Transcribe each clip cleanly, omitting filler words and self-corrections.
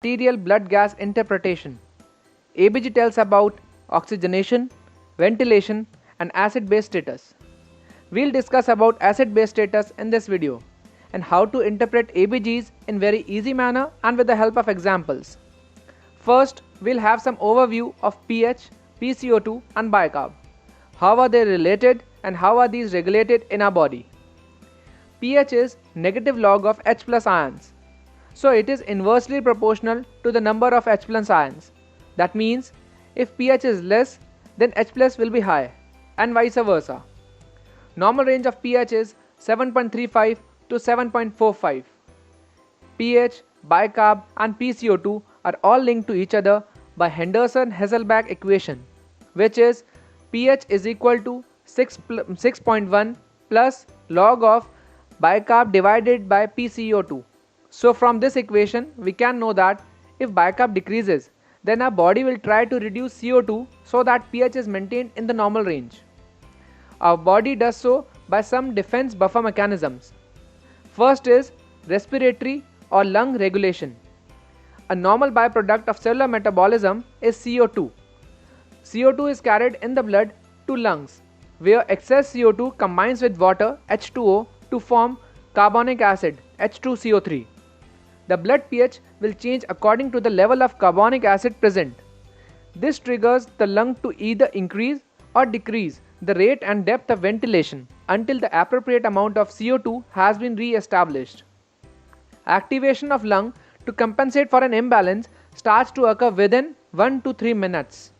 Arterial blood gas interpretation. ABG tells about oxygenation, ventilation and acid-base status. We'll discuss about acid-base status in this video and how to interpret ABGs in very easy manner and with the help of examples. First, we'll have some overview of pH, PCO2 and bicarb. How are they related and how are these regulated in our body? pH is negative log of H plus ions. So it is inversely proportional to the number of H plus ions. That means if pH is less, then H plus will be high and vice versa. Normal range of pH is 7.35 to 7.45. pH, bicarb and PCO2 are all linked to each other by Henderson-Hasselbalch equation, which is pH is equal to 6.1 plus log of bicarb divided by PCO2. So from this equation we can know that if bicarb decreases, then our body will try to reduce CO2 so that pH is maintained in the normal range. Our body does so by some defense buffer mechanisms. First is respiratory or lung regulation. A normal byproduct of cellular metabolism is CO2. CO2 is carried in the blood to lungs, where excess CO2 combines with water H2O to form carbonic acid H2CO3. The blood pH will change according to the level of carbonic acid present. This triggers the lung to either increase or decrease the rate and depth of ventilation until the appropriate amount of CO2 has been re-established. Activation of lung to compensate for an imbalance starts to occur within 1 to 3 minutes.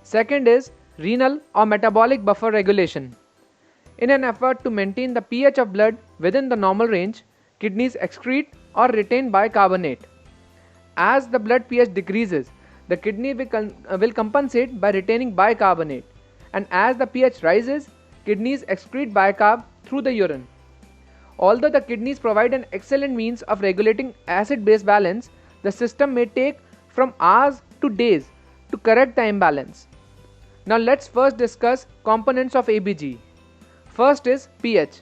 Second is renal or metabolic buffer regulation. In an effort to maintain the pH of blood within the normal range, kidneys excrete or retain bicarbonate. As the blood pH decreases, the kidney will compensate by retaining bicarbonate, and as the pH rises, kidneys excrete bicarb through the urine. Although the kidneys provide an excellent means of regulating acid-base balance, the system may take from hours to days to correct the imbalance. Now let's first discuss components of ABG. First is pH.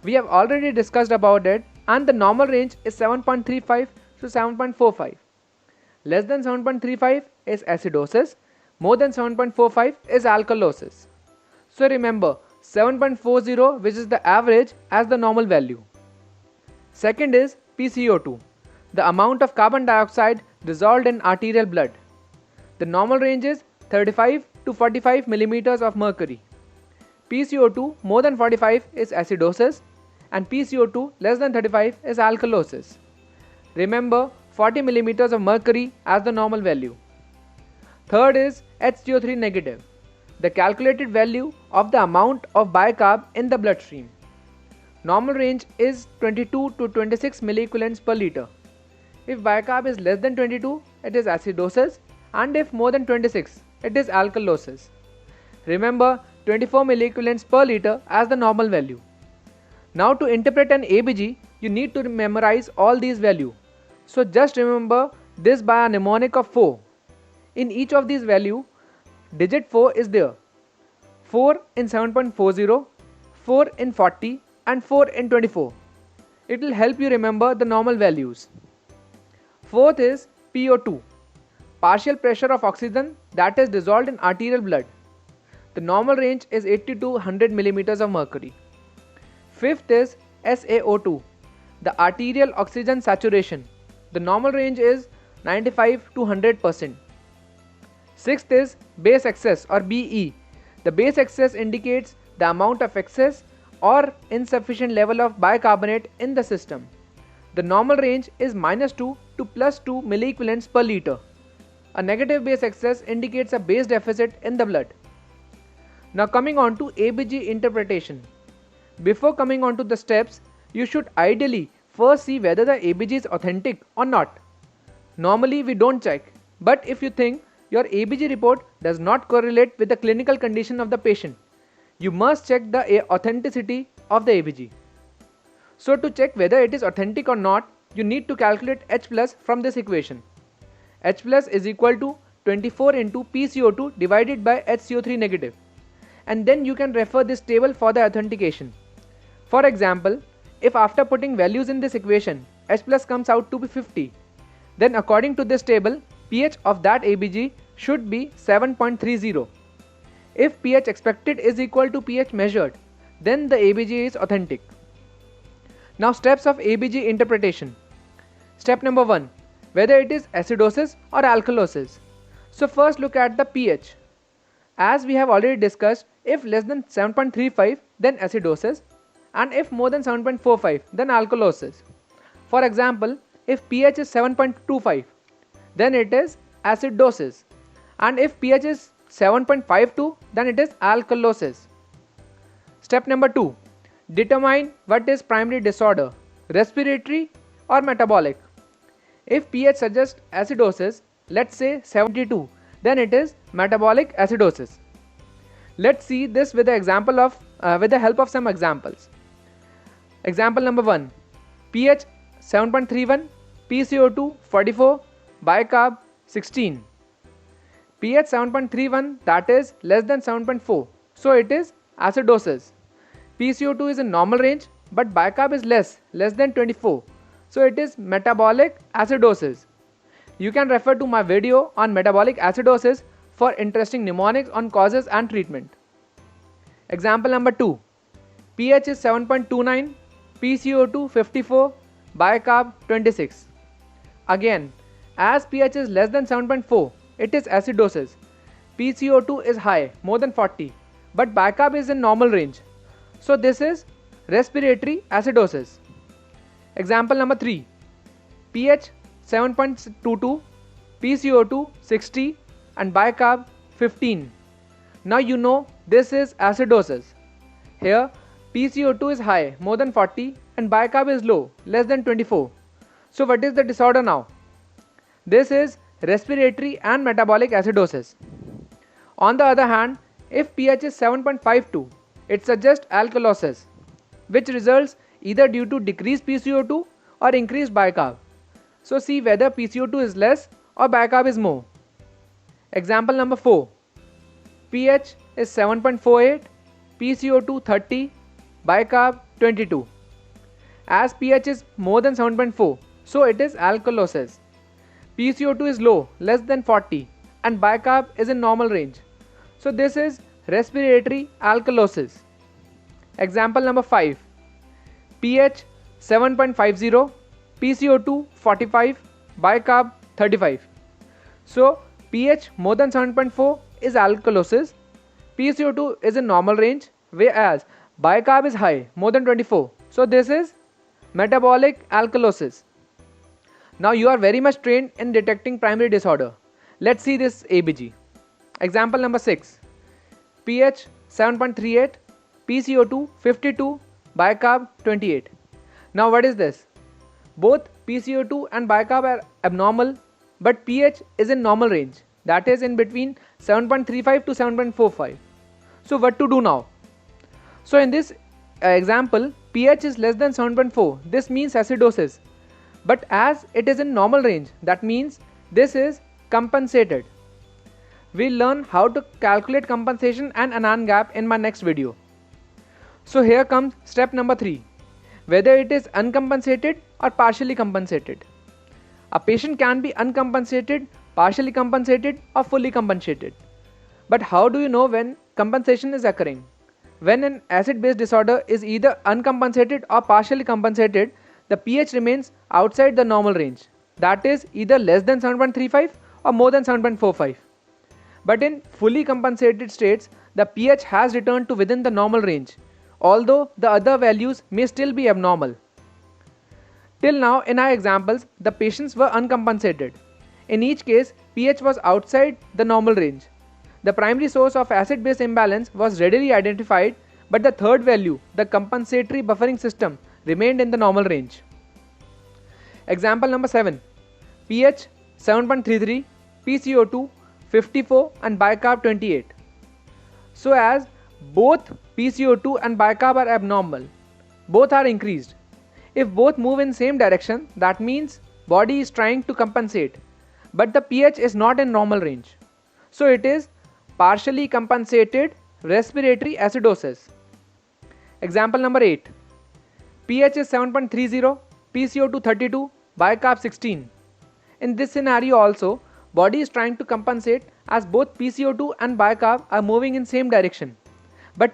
We have already discussed about it, and the normal range is 7.35 to 7.45. Less than 7.35 is acidosis, more than 7.45 is alkalosis. So remember 7.40, which is the average, as the normal value. Second is PCO2, the amount of carbon dioxide dissolved in arterial blood. The normal range is 35 to 45 millimeters of mercury. PCO2 more than 45 is acidosis and PCO2 less than 35 is alkalosis. Remember 40 millimeters of mercury as the normal value. Third is HCO3 negative, the calculated value of the amount of bicarb in the bloodstream. Normal range is 22 to 26 milliequivalents per liter. If bicarb is less than 22, it is acidosis, and if more than 26, it is alkalosis. Remember 24 milliequivalents per liter as the normal value. Now to interpret an ABG, you need to memorize all these values. So just remember this by a mnemonic of 4. In each of these values, digit 4 is there. 4 in 7.40, 4 in 40 and 4 in 24. It will help you remember the normal values. Fourth is PO2, partial pressure of oxygen that is dissolved in arterial blood. The normal range is 80 to 100 millimeters of mercury. Fifth is SaO2, the arterial oxygen saturation. The normal range is 95 to 100%. Sixth is base excess or BE. The base excess indicates the amount of excess or insufficient level of bicarbonate in the system. The normal range is -2 to +2 milliequivalents per liter. A negative base excess indicates a base deficit in the blood. Now coming on to ABG interpretation. Before coming on to the steps, you should ideally first see whether the ABG is authentic or not. Normally we don't check, but if you think your ABG report does not correlate with the clinical condition of the patient, you must check the authenticity of the ABG. So to check whether it is authentic or not, you need to calculate H plus from this equation. H plus is equal to 24 into PCO2 divided by HCO3 negative. And then you can refer this table for the authentication. For example, if after putting values in this equation, H plus comes out to be 50, then according to this table, pH of that ABG should be 7.30. If pH expected is equal to pH measured, then the ABG is authentic. Now steps of ABG interpretation. Step number 1. Whether it is acidosis or alkalosis. So first look at the pH. As we have already discussed, if less than 7.35 then acidosis, and if more than 7.45 then alkalosis. For example, if pH is 7.25 then it is acidosis, and if pH is 7.52 then it is alkalosis. Step number 2. Determine what is primary disorder, respiratory or metabolic. If pH suggests acidosis, let's say 72, then it is metabolic acidosis. Let's see this with the help of some examples. Example number 1. pH 7.31, PCO2 44, bicarb 16. pH 7.31, that is less than 7.4, so it is acidosis. PCO2 is in normal range but bicarb is less than 24, so it is metabolic acidosis. You can refer to my video on metabolic acidosis for interesting mnemonics on causes and treatment. Example number 2. pH is 7.29, PCO2 54, bicarb 26. Again, as pH is less than 7.4, it is acidosis. PCO2 is high, more than 40, but bicarb is in normal range. So this is respiratory acidosis. Example number 3. pH 7.22, PCO2 60 and bicarb 15. Now you know this is acidosis. Here PCO2 is high, more than 40, and bicarb is low, less than 24. So what is the disorder now? This is respiratory and metabolic acidosis. On the other hand, if pH is 7.52, it suggests alkalosis, which results either due to decreased PCO2 or increased bicarb. So see whether PCO2 is less or bicarb is more. Example number 4. pH is 7.48, PCO2 30, bicarb 22. As pH is more than 7.4, so it is alkalosis. PCO2 is low, less than 40, and bicarb is in normal range. So this is respiratory alkalosis. Example number 5. pH 7.50, PCO2 45, bicarb 35. So pH more than 7.4 is alkalosis, PCO2 is in normal range, whereas bicarb is high, more than 24. So this is metabolic alkalosis. Now you are very much trained in detecting primary disorder. Let's see this ABG. Example number 6. pH 7.38, PCO2 52, bicarb 28. Now what is this? Both PCO2 and bicarb are abnormal, but pH is in normal range, that is in between 7.35 to 7.45. So what to do now? So in this example, pH is less than 7.4. This means acidosis. But as it is in normal range, that means this is compensated. We'll learn how to calculate compensation and Anand gap in my next video. So here comes step number 3. Whether it is uncompensated or partially compensated. A patient can be uncompensated, partially compensated or fully compensated. But how do you know when compensation is occurring? When an acid-base disorder is either uncompensated or partially compensated, the pH remains outside the normal range. That is either less than 7.35 or more than 7.45. But in fully compensated states, the pH has returned to within the normal range, although the other values may still be abnormal. Till now in our examples, the patients were uncompensated. In each case, pH was outside the normal range. The primary source of acid-base imbalance was readily identified, but the third value, the compensatory buffering system, remained in the normal range. Example number 7. pH 7.33, PCO2 54 and bicarb 28. So as both PCO2 and bicarb are abnormal, both are increased. If both move in same direction, that means body is trying to compensate, but the pH is not in normal range. So it is partially compensated respiratory acidosis. Example number 8. pH is 7.30, PCO2 32, bicarb 16. In this scenario also, body is trying to compensate as both PCO2 and bicarb are moving in same direction. But